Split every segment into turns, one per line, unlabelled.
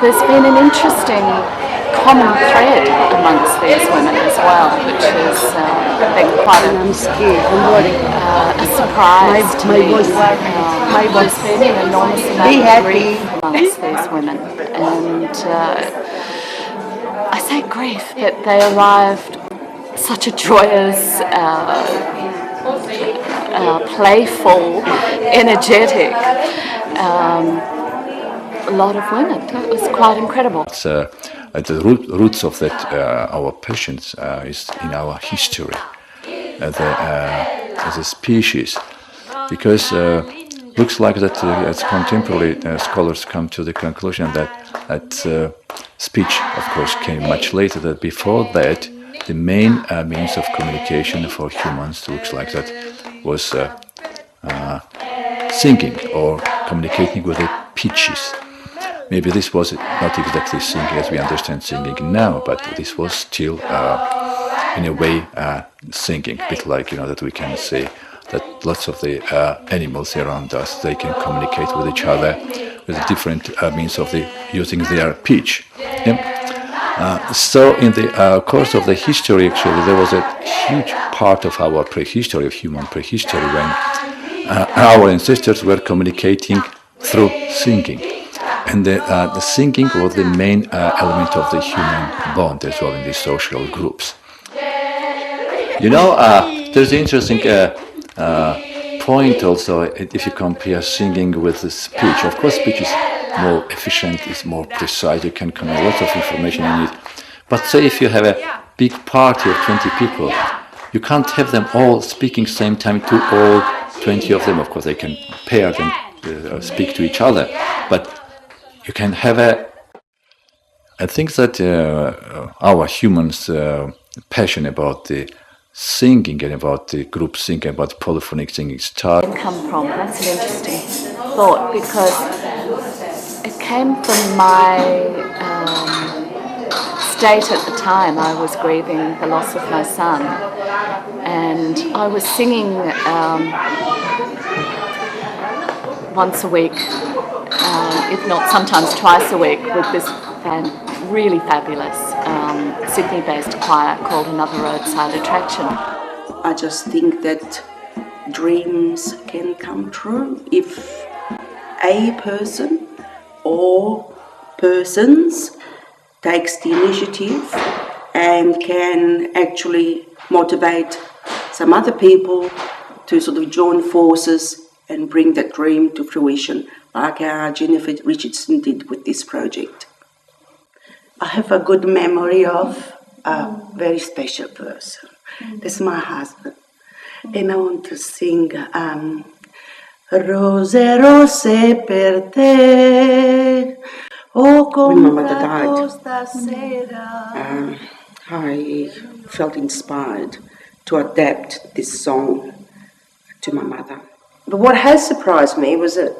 there's been an interesting common thread amongst these women as well, which has been quite a surprise to me. There's been an enormous amount of grief amongst these women, and I say grief, but they arrived such a joyous, playful, energetic lot of women. It was quite incredible.
At the roots of that, our passions is in our history as a species, because looks like that as contemporary scholars come to the conclusion that speech, of course, came much later. That before that, the main means of communication for humans looks like that was singing or communicating with the pitches. Maybe this was not exactly singing as we understand singing now, but this was still, in a way, singing. A bit like, that we can say that lots of the animals around us, they can communicate with each other with different means of using their pitch. Yeah? So in the course of the history, actually, there was a huge part of our prehistory, of human prehistory, when our ancestors were communicating through singing. And the singing was the main element of the human bond as well in the social groups. There's an interesting point also if you compare singing with the speech. Of course, speech is more efficient, it's more precise, you can convey lots of information in it. But say if you have a big party of 20 people, you can't have them all speaking same time to all 20 of them. Of course, they can pair them, speak to each other. But you can have I think that our humans' passion about the singing and about the group singing, about polyphonic singing start.
Come from? That's an interesting thought, because it came from my state at the time. I was grieving the loss of my son, and I was singing once a week, if not sometimes twice a week, with this really fabulous Sydney-based choir called Another Roadside Attraction.
I just think that dreams can come true if a person or persons takes the initiative and can actually motivate some other people to sort of join forces and bring that dream to fruition, like Jennifer Richardson did with this project. I have a good memory of a very special person. This is my husband. And I want to sing Rose, rose per te. When my mother died, I felt inspired to adapt this song to my mother.
But what has surprised me was that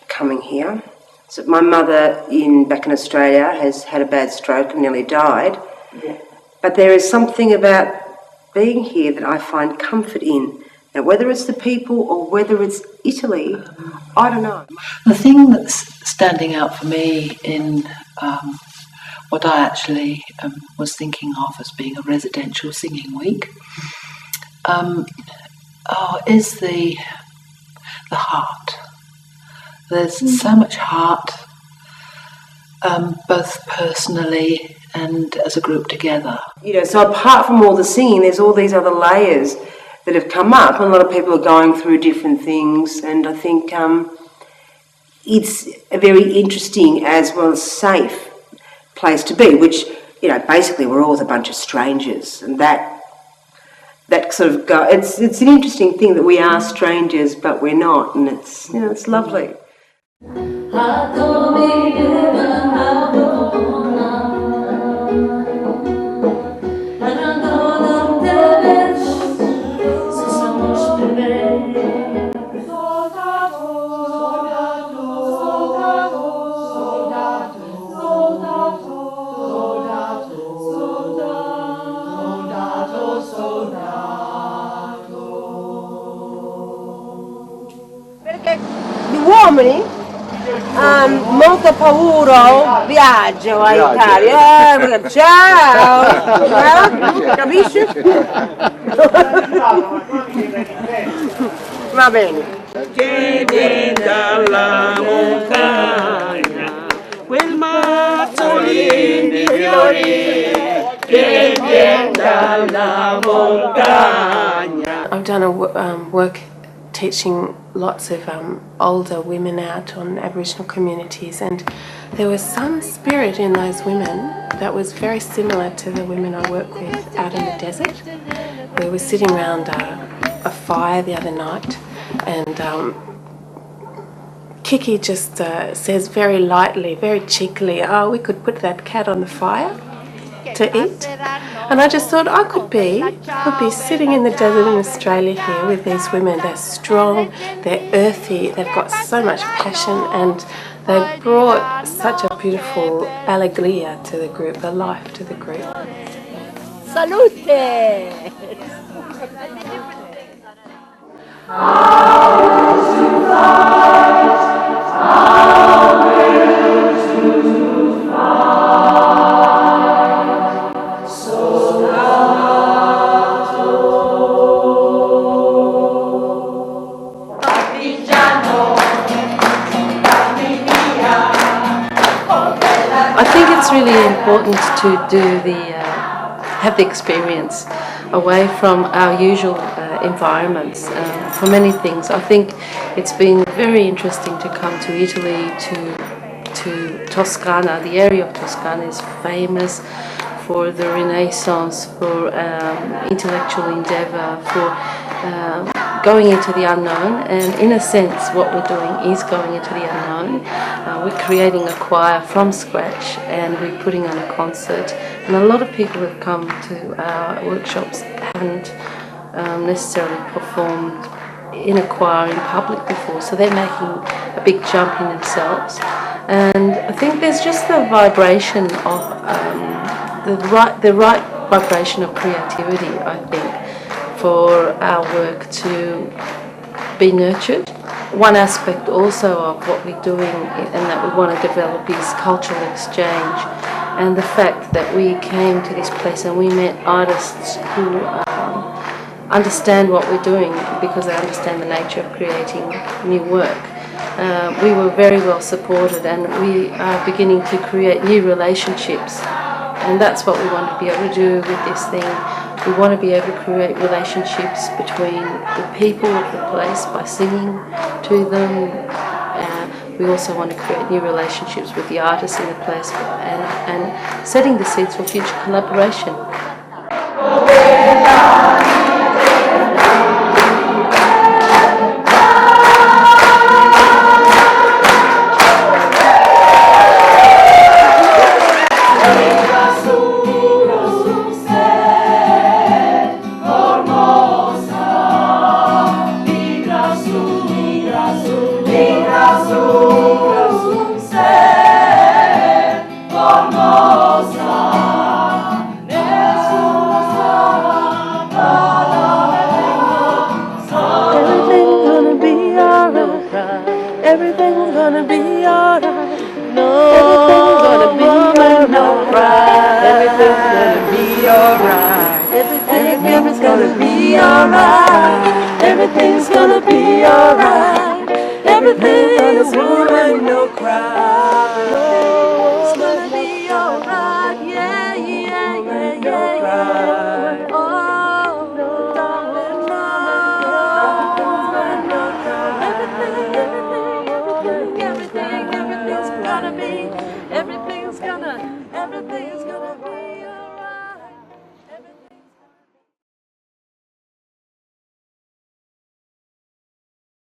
coming here, so my mother back in Australia has had a bad stroke and nearly died. Yeah. But there is something about being here that I find comfort in. Now, whether it's the people or whether it's Italy, I don't know.
The thing that's standing out for me in what I actually was thinking of as being a residential singing week is the heart. There's so much heart, both personally and as a group together.
So apart from all the singing, there's all these other layers that have come up, and a lot of people are going through different things, and I think it's a very interesting as well as safe place to be, which, basically we're all a bunch of strangers, and that sort of it's an interesting thing that we are strangers, but we're not, and it's lovely. Gli uomini avuto paura, viaggio a Italia, perché ciao, capisci? Va bene.
Che viene dalla montagna, quel mazzolino di fiori, che viene dalla montagna.
I've done a work teaching lots of older women out on Aboriginal communities, and there was some spirit in those women that was very similar to the women I work with out in the desert. We were sitting around a fire the other night, and Kiki just says very lightly, very cheekily, "Oh, we could put that cat on the fire to eat." And I just thought I could be sitting in the desert in Australia here with these women. They're strong, they're earthy, they've got so much passion, and they brought such a beautiful alegria to the group, a life to the group.
Salute!
I think it's really important to have the experience away from our usual environments for many things. I think it's been very interesting to come to Italy, to Toscana. The area of Toscana is famous for the Renaissance, for intellectual endeavour, for going into the unknown, and in a sense what we're doing is going into the unknown. We're creating a choir from scratch and we're putting on a concert, and a lot of people who have come to our workshops haven't necessarily performed in a choir in public before, so they're making a big jump in themselves. And I think there's just the vibration of the right vibration of creativity, I think, for our work to be nurtured. One aspect also of what we're doing and that we want to develop is cultural exchange, and the fact that we came to this place and we met artists who understand what we're doing because they understand the nature of creating new work. We were very well supported, and we are beginning to create new relationships, and that's what we want to be able to do with this thing. We want to be able to create relationships between the people of the place by singing to them. We also want to create new relationships with the artists in the place, and setting the seeds for future collaboration.
Everything's gonna be alright. No, everything's gonna be alright. Everything's gonna be alright. Everything's gonna be alright. Everything's gonna be alright. Everything's gonna be no cry. It's gonna be alright. Yeah, yeah, yeah, yeah, yeah. Oh, darling, everything's gonna be, everything's gonna